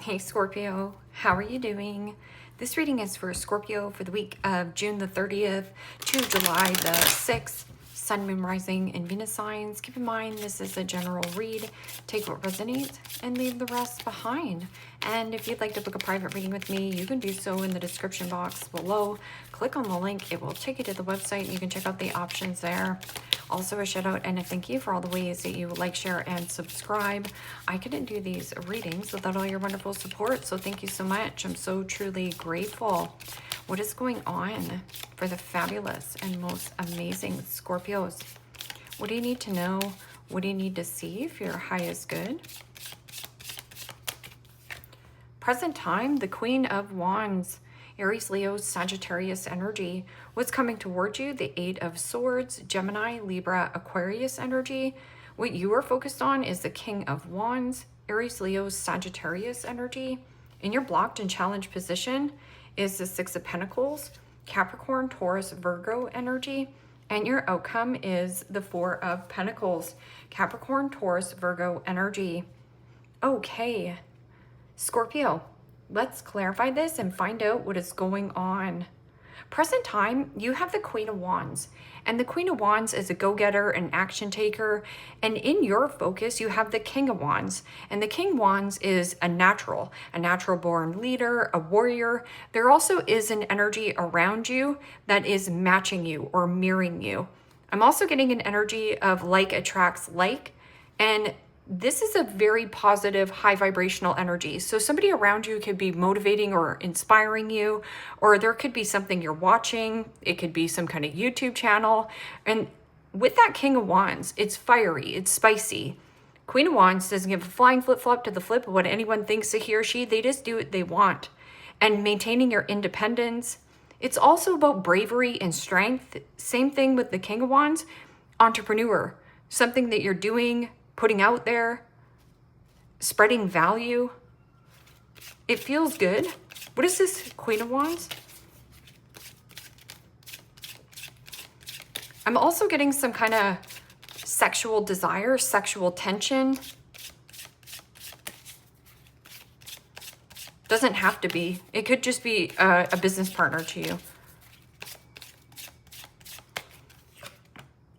Hey Scorpio, how are you doing? This reading is for Scorpio for the week of June the 30th to July the 6th. Sun, Moon, Rising, and Venus signs. Keep in mind this is a general read. Take what resonates and leave the rest behind. And if you'd like to book a private reading with me, you can do so in the description box below. Click on the link. It will take you to the website. You can check out the options there. Also a shout out and a thank you for all the ways that you like, share, and subscribe. I couldn't do these readings without all your wonderful support, so thank you so much. I'm so truly grateful. What is going on for the fabulous and most amazing Scorpios? What do you need to know? What do you need to see if your high is good? Present time, the Queen of Wands, Aries, Leo, Sagittarius energy. What's coming towards you? The Eight of Swords, Gemini, Libra, Aquarius energy. What you are focused on is the King of Wands, Aries, Leo, Sagittarius energy. In your blocked and challenged position is the Six of Pentacles, Capricorn, Taurus, Virgo energy. And your outcome is the Four of Pentacles, Capricorn, Taurus, Virgo energy. Okay, Scorpio, let's clarify this and find out what is going on. Present time, you have the Queen of Wands. And the Queen of Wands is a go-getter, an action taker. And in your focus, you have the King of Wands. And the King of Wands is a natural born leader, a warrior. There also is an energy around you that is matching you or mirroring you. I'm also getting an energy of like attracts like. And this is a very positive, high vibrational energy. So somebody around you could be motivating or inspiring you, or there could be something you're watching. It could be some kind of YouTube channel. And with that King of Wands, it's fiery, it's spicy. Queen of Wands doesn't give a flying flip-flop to the flip of what anyone thinks of he or she. They just do what they want. And maintaining your independence. It's also about bravery and strength. Same thing with the King of Wands. Entrepreneur, something that you're doing, putting out there, spreading value. It feels good. What is this Queen of Wands? I'm also getting some kind of sexual desire, sexual tension. Doesn't have to be. It could just be a business partner to you.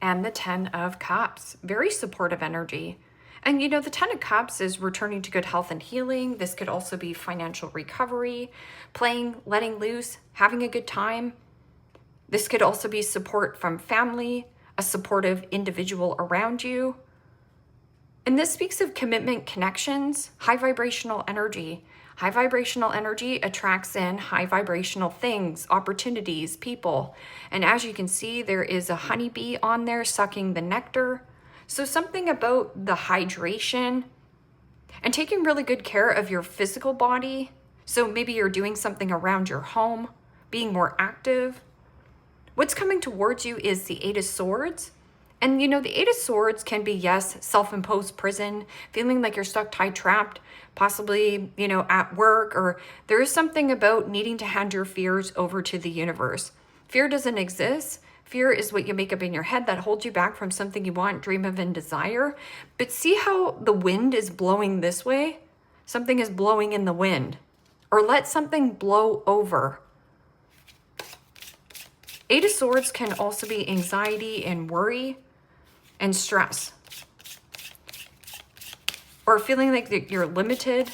And the Ten of Cups, very supportive energy. And you know, the Ten of Cups is returning to good health and healing. This could also be financial recovery, playing, letting loose, having a good time. This could also be support from family, a supportive individual around you. And this speaks of commitment, connections, high vibrational energy. High vibrational energy attracts in high vibrational things, opportunities, people. And as you can see, there is a honeybee on there sucking the nectar. So something about the hydration and taking really good care of your physical body. So maybe you're doing something around your home, being more active. What's coming towards you is the Eight of Swords. And you know, the Eight of Swords can be, yes, self-imposed prison, feeling like you're stuck, tied, trapped, possibly, you know, at work, or there is something about needing to hand your fears over to the universe. Fear doesn't exist. Fear is what you make up in your head that holds you back from something you want, dream of, and desire. But see how the wind is blowing this way? Something is blowing in the wind. Or let something blow over. Eight of Swords can also be anxiety and worry and stress. Or feeling like that you're limited.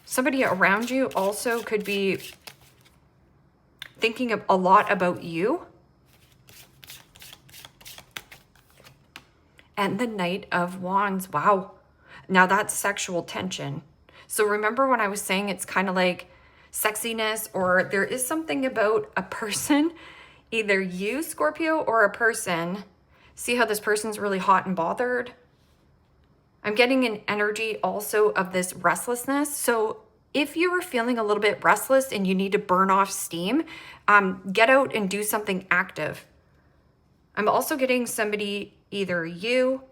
Somebody around you also could be thinking a lot about you. And the Knight of Wands. Wow. Now that's sexual tension. So remember when I was saying it's kind of like sexiness, or there is something about a person, either you, Scorpio, or a person. See how this person's really hot and bothered? I'm getting an energy also of this restlessness. So if you were feeling a little bit restless and you need to burn off steam, get out and do something active. I'm also getting somebody, either you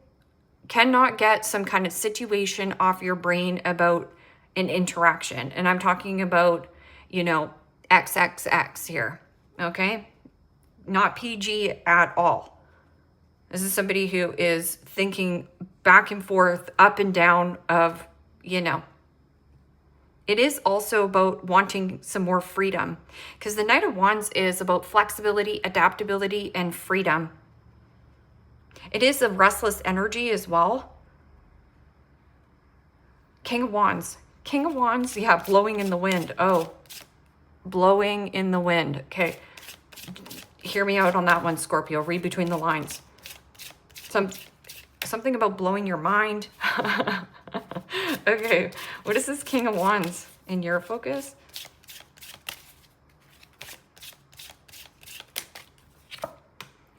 cannot get some kind of situation off your brain about an interaction. And I'm talking about, you know, XXX here, okay? Not PG at all. This is somebody who is thinking back and forth, up and down of, you know, It is also about wanting some more freedom, because the Knight of Wands is about flexibility, adaptability, and freedom. It is a restless energy as well. King of Wands. King of Wands, yeah, blowing in the wind. Oh, blowing in the wind. Okay. Hear me out on that one, Scorpio. Read between the lines. Something about blowing your mind. Okay, what is this King of Wands in your focus?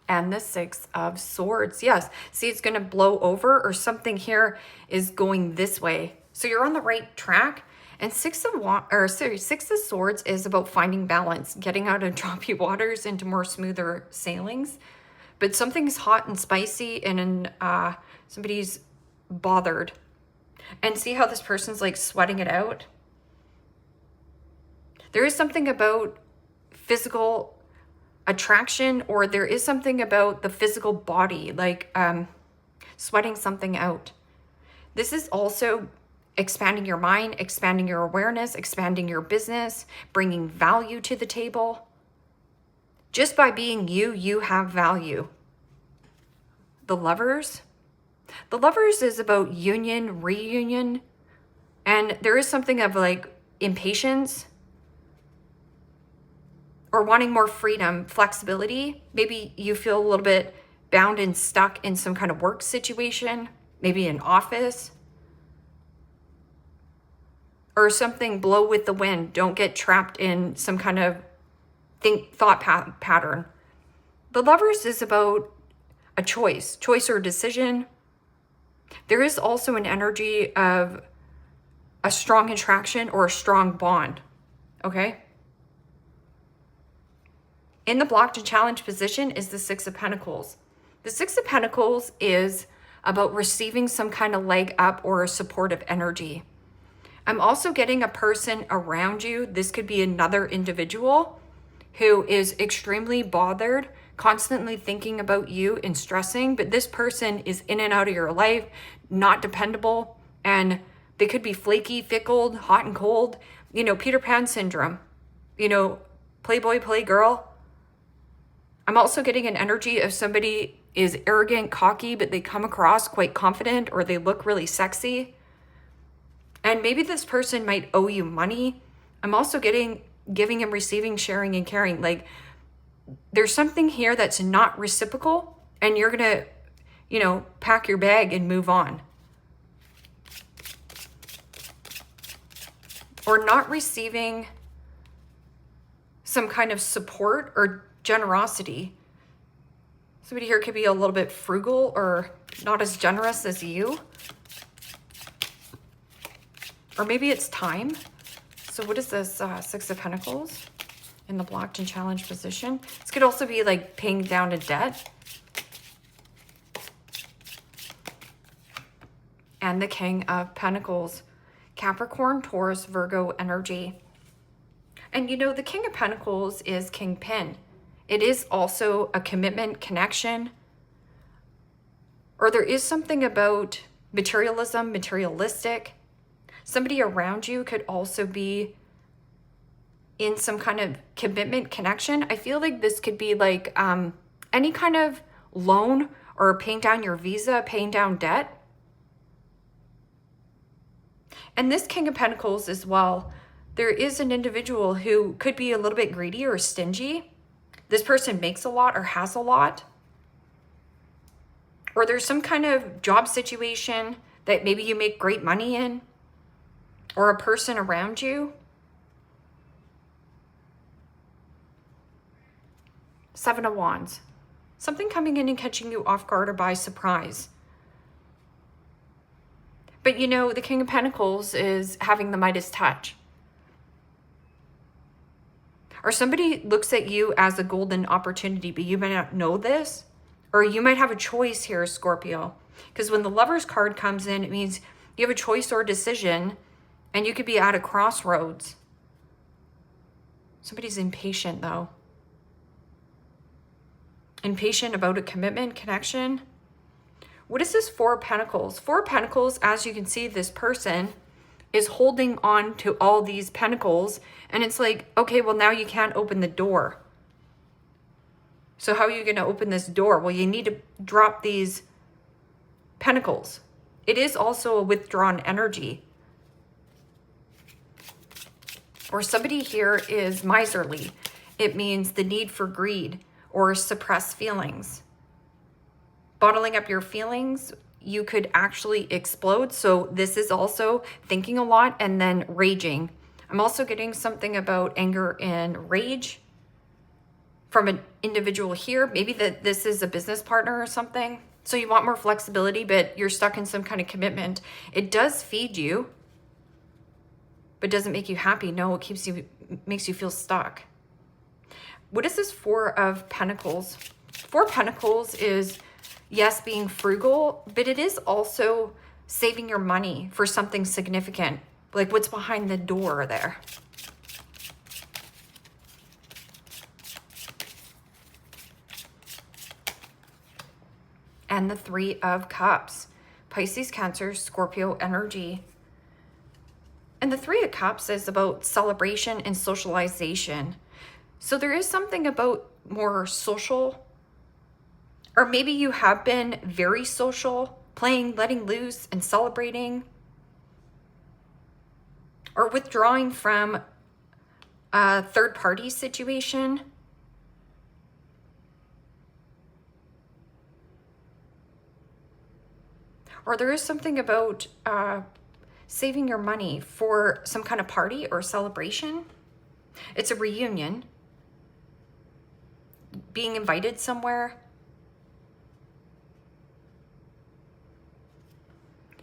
And the Six of Swords. Yes, see, it's going to blow over, or something here is going this way. So you're on the right track. And Six of Swords is about finding balance, getting out of choppy waters into more smoother sailings. But something's hot and spicy, and somebody's bothered. And see how this person's like sweating it out? There is something about physical attraction, or there is something about the physical body, like sweating something out. This is also expanding your mind, expanding your awareness, expanding your business, bringing value to the table. Just by being you, you have value. The Lovers. The Lovers is about union, reunion, and there is something of like impatience or wanting more freedom, flexibility. Maybe you feel a little bit bound and stuck in some kind of work situation, maybe an office, or something. Blow with the wind. Don't get trapped in some kind of thought pattern. The Lovers is about a choice or decision. There is also an energy of a strong attraction or a strong bond, okay? In the blocked and challenged position is the Six of Pentacles. The Six of Pentacles is about receiving some kind of leg up or a supportive energy. I'm also getting a person around you. This could be another individual who is extremely bothered, constantly thinking about you and stressing, but this person is in and out of your life, not dependable, and they could be flaky, fickle, hot and cold, you know, Peter Pan syndrome, you know, playboy, playgirl. I'm also getting an energy of somebody is arrogant, cocky, but they come across quite confident, or they look really sexy. And maybe this person might owe you money. I'm also getting giving and receiving, sharing and caring. Like, there's something here that's not reciprocal, and you're gonna, you know, pack your bag and move on. Or not receiving some kind of support or generosity. Somebody here could be a little bit frugal or not as generous as you. Or maybe it's time. So what is this Six of Pentacles in the blocked and challenged position? This could also be like paying down a debt. And the King of Pentacles, Capricorn, Taurus, Virgo energy. And you know, the King of Pentacles is Kingpin. It is also a commitment, connection, or there is something about materialism, materialistic. Somebody around you could also be in some kind of commitment, connection. I feel like this could be like any kind of loan, or paying down your visa, paying down debt. And this King of Pentacles as well, there is an individual who could be a little bit greedy or stingy. This person makes a lot or has a lot. Or there's some kind of job situation that maybe you make great money in, or a person around you. Seven of Wands. Something coming in and catching you off guard or by surprise. But you know, the King of Pentacles is having the Midas touch. Or somebody looks at you as a golden opportunity, but you might not know this. Or you might have a choice here, Scorpio. Because when the Lovers card comes in, it means you have a choice or a decision, and you could be at a crossroads. Somebody's impatient, though. Impatient about a commitment, connection. What is this Four of Pentacles? Four of Pentacles, as you can see, this person is holding on to all these pentacles. And it's like, okay, well, now you can't open the door. So how are you going to open this door? Well, you need to drop these pentacles. It is also a withdrawn energy. Or somebody here is miserly. It means the need for greed or suppressed feelings. Bottling up your feelings, you could actually explode. So this is also thinking a lot and then raging. I'm also getting something about anger and rage from an individual here. Maybe that this is a business partner or something. So you want more flexibility, but you're stuck in some kind of commitment. It does feed you, but doesn't make you happy. No, it makes you feel stuck. What is this Four of Pentacles? Four of Pentacles is, yes, being frugal, but it is also saving your money for something significant. Like what's behind the door there. And the Three of Cups. Pisces, Cancer, Scorpio energy. And the Three of Cups is about celebration and socialization. So there is something about more social, or maybe you have been very social, playing, letting loose and celebrating, or withdrawing from a third party situation. Or there is something about saving your money for some kind of party or celebration. It's a reunion. Being invited somewhere.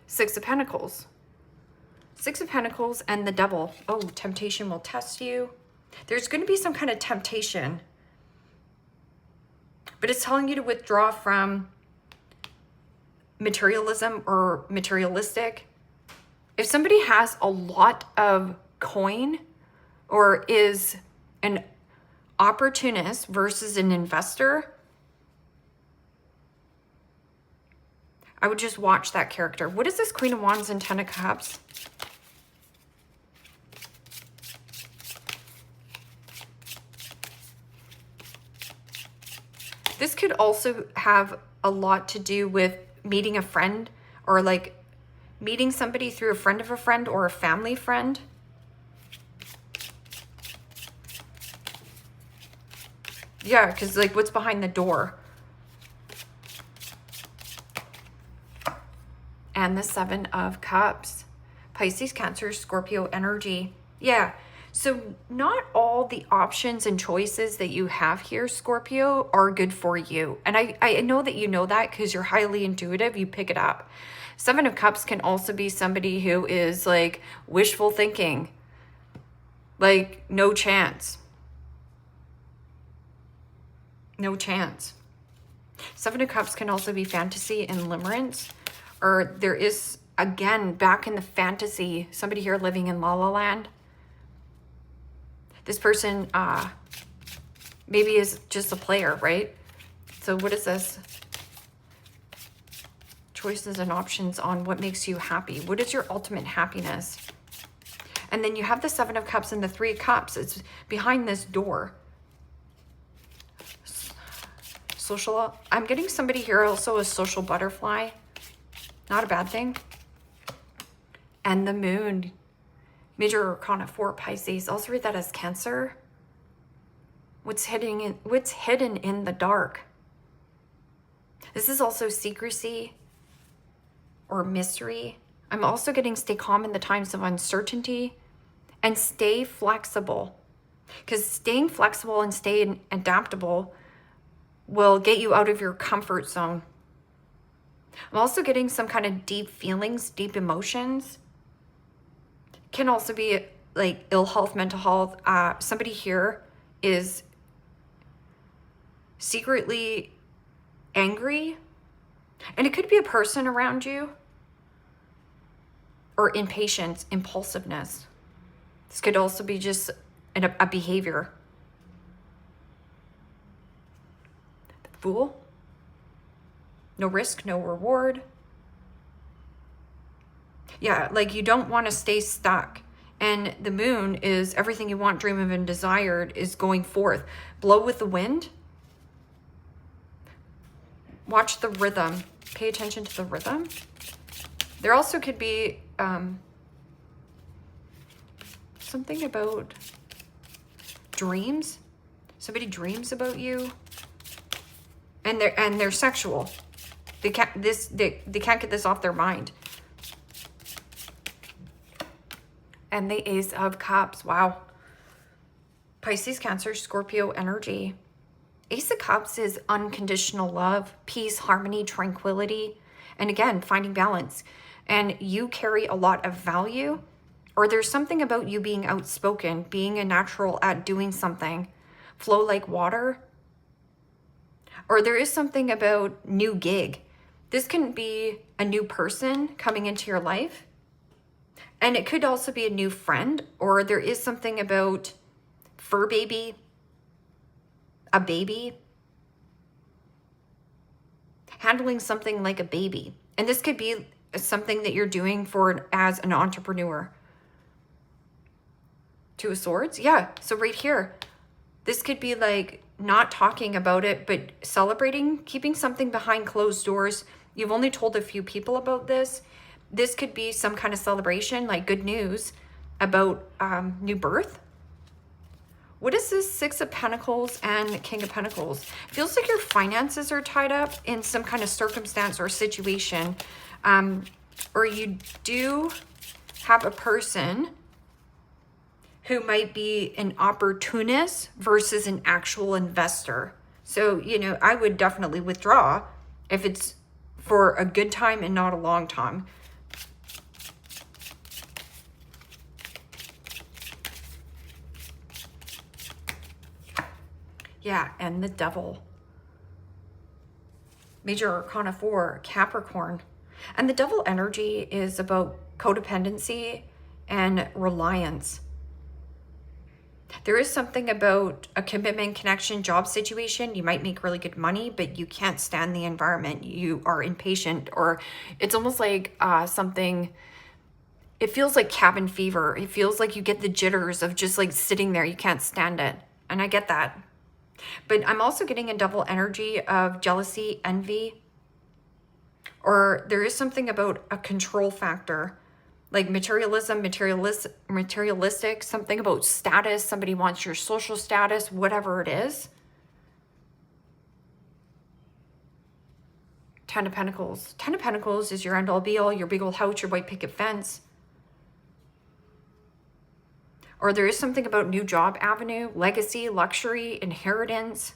Six of Pentacles. Six of Pentacles and the Devil. Oh, temptation will test you. There's going to be some kind of temptation. But it's telling you to withdraw from materialism or materialistic. If somebody has a lot of coin or is an opportunist versus an investor, I would just watch that character. What is this Queen of Wands and Ten of Cups? This could also have a lot to do with meeting a friend, or like meeting somebody through a friend of a friend or a family friend. Yeah, because like what's behind the door? And the Seven of Cups. Pisces, Cancer, Scorpio energy. Yeah, so not all the options and choices that you have here, Scorpio, are good for you. And I know that you know that because you're highly intuitive. You pick it up. Seven of Cups can also be somebody who is like wishful thinking. Like, no chance. No chance. Seven of Cups can also be fantasy and limerence. Or there is, again, back in the fantasy, somebody here living in La La Land. This person maybe is just a player, right? So what is this? Choices and options on what makes you happy. What is your ultimate happiness? And then you have the Seven of Cups and the Three of Cups. It's behind this door. Social. I'm getting somebody here also a social butterfly. Not a bad thing. And the Moon. Major Arcana 4, Pisces. Also read that as Cancer. What's hidden in the dark? This is also secrecy or mystery. I'm also getting stay calm in the times of uncertainty and stay flexible. Because staying flexible and staying adaptable will get you out of your comfort zone. I'm also getting some kind of deep feelings, deep emotions. Can also be like ill health, mental health. Somebody here is secretly angry. And it could be a person around you. Or impatience, impulsiveness. This could also be just a behavior. The Fool. No risk, no reward. Yeah, like you don't want to stay stuck. And the moon is everything you want, dream of, and desired is going forth. Blow with the wind. Watch the rhythm. Pay attention to the rhythm. There also could be something about dreams. Somebody dreams about you, and they're sexual. They can't get this off their mind. And the Ace of Cups. Wow. Pisces, Cancer, Scorpio energy. Ace of Cups is unconditional love, peace, harmony, tranquility, and again, finding balance. And you carry a lot of value, or there's something about you being outspoken, being a natural at doing something, flow like water, or there is something about new gig. This can be a new person coming into your life, and it could also be a new friend, or there is something about fur baby, a baby, handling something like a baby. And this could be something that you're doing as an entrepreneur. Two of Swords. Yeah. So right here, this could be like not talking about it, but celebrating, keeping something behind closed doors. You've only told a few people about this. This could be some kind of celebration, like good news about new birth. What is this Six of Pentacles and King of Pentacles? Feels like your finances are tied up in some kind of circumstance or situation. Or you do have a person who might be an opportunist versus an actual investor. So, you know, I would definitely withdraw if it's for a good time and not a long time. Yeah, and the Devil. Major Arcana 4, Capricorn. And the Devil energy is about codependency and reliance. There is something about a commitment, connection, job situation. You might make really good money, but you can't stand the environment. You are impatient, or it's almost like something, it feels like cabin fever. It feels like you get the jitters of just like sitting there. You can't stand it. And I get that. But I'm also getting a Devil energy of jealousy, envy, or there is something about a control factor, like materialism, materialistic, something about status. Somebody wants your social status, whatever it is. Ten of Pentacles. Ten of Pentacles is your end all be all, your big old house, your white picket fence. Or there is something about new job avenue, legacy, luxury, inheritance.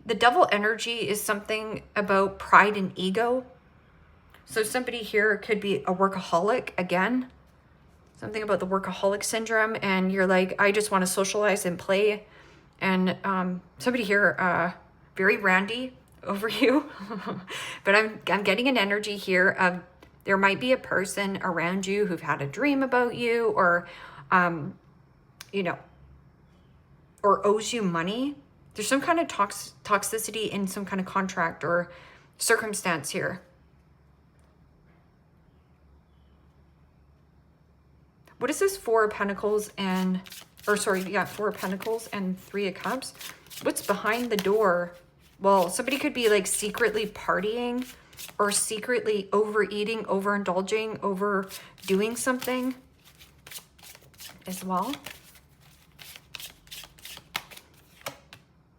The Devil energy is something about pride and ego. So somebody here could be a workaholic again. Something about the workaholic syndrome, and you're like, I just want to socialize and play. And somebody here, very randy over you. But I'm getting an energy here of there might be a person around you who've had a dream about you, or, you know, or owes you money. There's some kind of toxicity in some kind of contract or circumstance here. What is this Four of Pentacles and, or sorry, yeah, Four of Pentacles and Three of Cups? What's behind the door? Well, somebody could be like secretly partying, or secretly overeating, overindulging, overdoing something as well.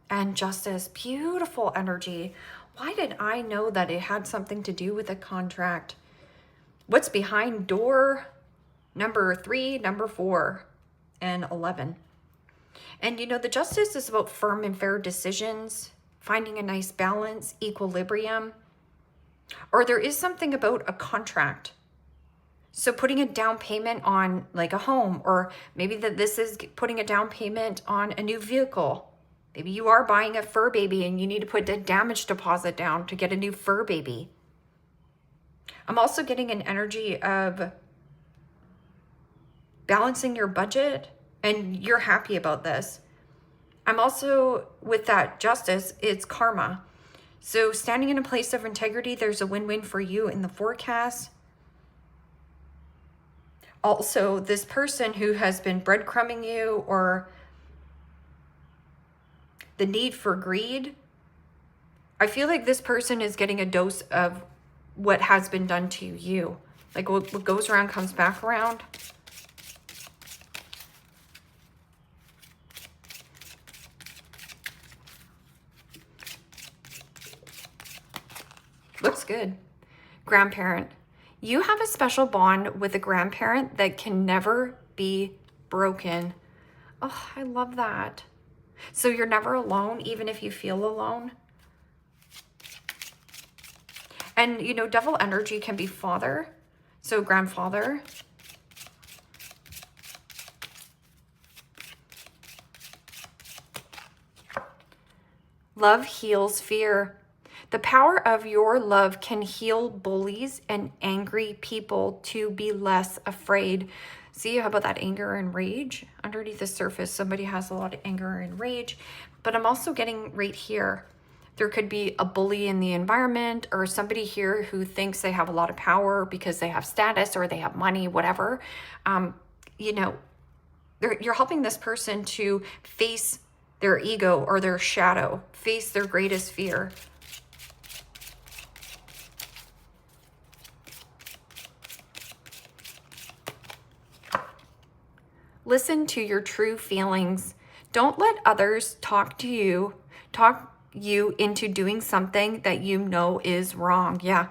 And Justice, beautiful energy. Why did I know that it had something to do with a contract? What's behind door number 3, number 4, and 11? And you know, the Justice is about firm and fair decisions, finding a nice balance, equilibrium. Or there is something about a contract. So putting a down payment on like a home, or maybe that this is putting a down payment on a new vehicle. Maybe you are buying a fur baby and you need to put a damage deposit down to get a new fur baby. I'm also getting an energy of balancing your budget, and you're happy about this. I'm also, with that Justice, it's karma. So standing in a place of integrity, there's a win-win for you in the forecast. Also, this person who has been breadcrumbing you, or the need for greed, I feel like this person is getting a dose of what has been done to you. Like what goes around comes back around. Looks good. Grandparent. You have a special bond with a grandparent that can never be broken. Oh, I love that. So you're never alone, even if you feel alone. And, you know, devil energy can be father, so grandfather. Love heals fear. The power of your love can heal bullies and angry people to be less afraid. See, how about that anger and rage? Underneath the surface, somebody has a lot of anger and rage. But I'm also getting right here, there could be a bully in the environment, or somebody here who thinks they have a lot of power because they have status or they have money, whatever. You know, you're helping this person to face their ego or their shadow, face their greatest fear. Listen to your true feelings. Don't let others talk you into doing something that you know is wrong. Yeah.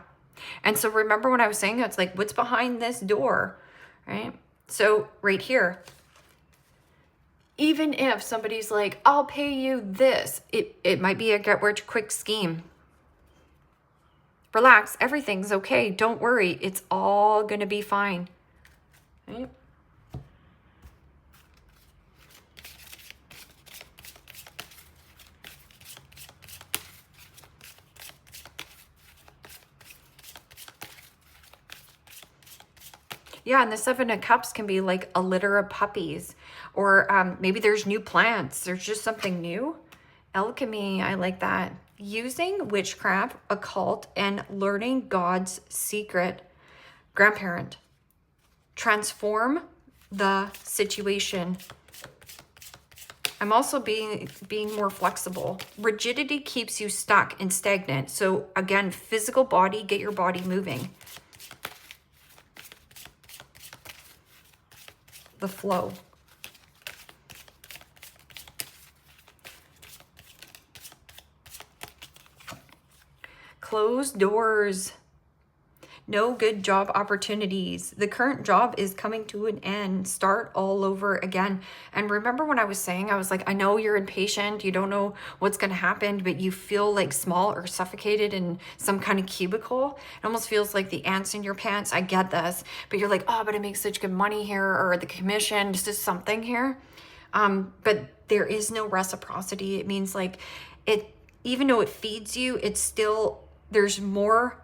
And so remember when I was saying, it's like, what's behind this door, right? So right here, even if somebody's like, I'll pay you this, it might be a get rich quick scheme. Relax, everything's okay. Don't worry, it's all gonna be fine, right? Yeah, and the Seven of Cups can be like a litter of puppies, or maybe there's new plants. There's just something new. Alchemy, I like that. Using witchcraft, occult, and learning God's secret. Grandparent. Transform the situation. I'm also being more flexible. Rigidity keeps you stuck and stagnant. So again, physical body, get your body moving. The flow. Closed doors. No good job opportunities. The current job is coming to an end. Start all over again. And remember when I was saying, I was like, I know you're impatient. You don't know what's going to happen, but you feel like small or suffocated in some kind of cubicle. It almost feels like the ants in your pants. I get this, but you're like, oh, but it makes such good money here, or the commission, just something here. But there is no reciprocity. It means like even though it feeds you, it's still, there's more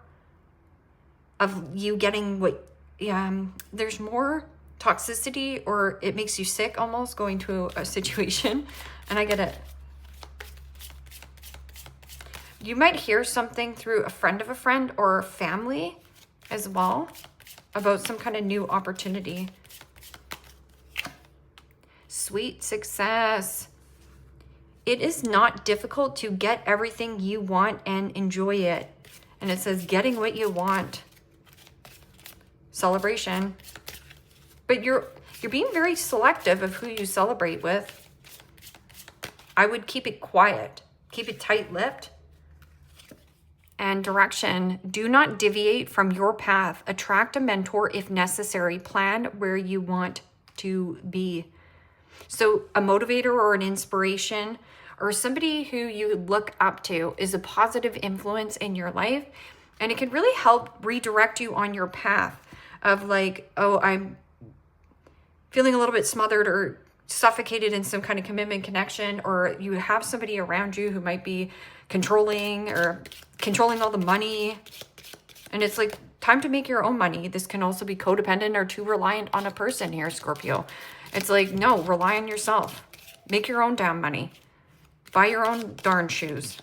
of you getting what, there's more toxicity, or it makes you sick almost going to a situation. And I get it. You might hear something through a friend of a friend or family as well about some kind of new opportunity. Sweet success. It is not difficult to get everything you want and enjoy it. And it says getting what you want. Celebration. But you're being very selective of who you celebrate with. I would keep it quiet. Keep it tight-lipped. And direction. Do not deviate from your path. Attract a mentor if necessary. Plan where you want to be. So a motivator or an inspiration or somebody who you look up to is a positive influence in your life. And it can really help redirect you on your path of like, oh, I'm feeling a little bit smothered or suffocated in some kind of commitment connection, or you have somebody around you who might be controlling or controlling all the money. And it's like time to make your own money. This can also be codependent or too reliant on a person here, Scorpio. It's like, no, rely on yourself. Make your own damn money. Buy your own darn shoes.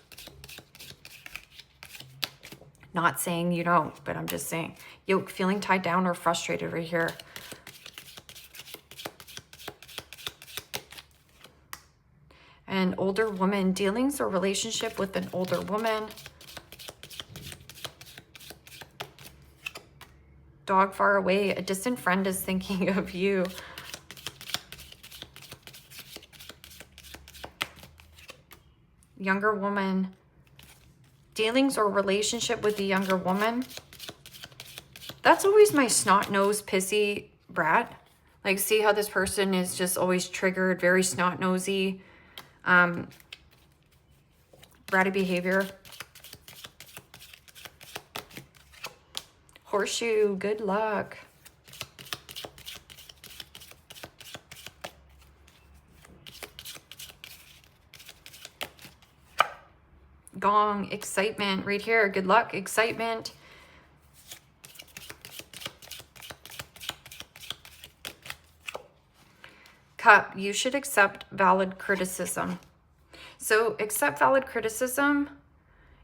Not saying you don't, but I'm just saying. Yoke, feeling tied down or frustrated right here. An older woman, dealings or relationship with an older woman. Dog far away, a distant friend is thinking of you. Younger woman, dealings or relationship with the younger woman. That's always my snot-nosed, pissy brat. Like, see how this person is just always triggered, very snot-nosy, bratty behavior. Horseshoe, good luck. Gong, excitement right here. Good luck, excitement. Cup, you should accept valid criticism. So accept valid criticism.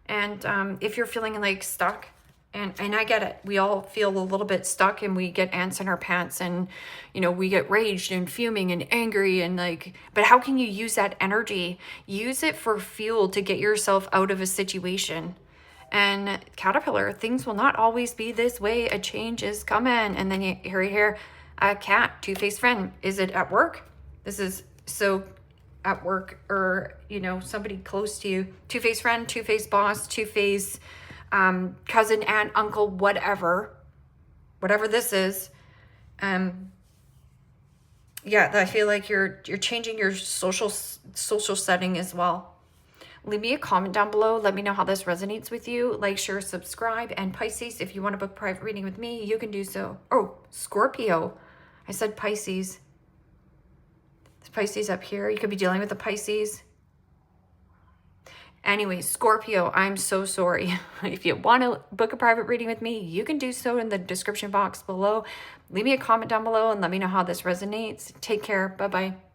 And if you're feeling like stuck, and I get it, we all feel a little bit stuck and we get ants in our pants and, you know, we get raged and fuming and angry and like, but how can you use that energy? Use it for fuel to get yourself out of a situation. And Caterpillar, things will not always be this way. A change is coming. And then you hear a cat, two-faced friend. Is it at work? This is so at work, or, you know, somebody close to you. Two-faced friend, two-faced boss, two-faced cousin, aunt, uncle, whatever this is. Yeah, I feel like you're changing your social setting as well. Leave me a comment down below. Let me know how this resonates with you. Like, share, subscribe. And Pisces, if you want to book private reading with me, you can do so. Oh, Scorpio. I said Pisces. There's Pisces up here. You could be dealing with a Pisces. Anyway, Scorpio, I'm so sorry. If you want to book a private reading with me, you can do so in the description box below. Leave me a comment down below and let me know how this resonates. Take care. Bye-bye.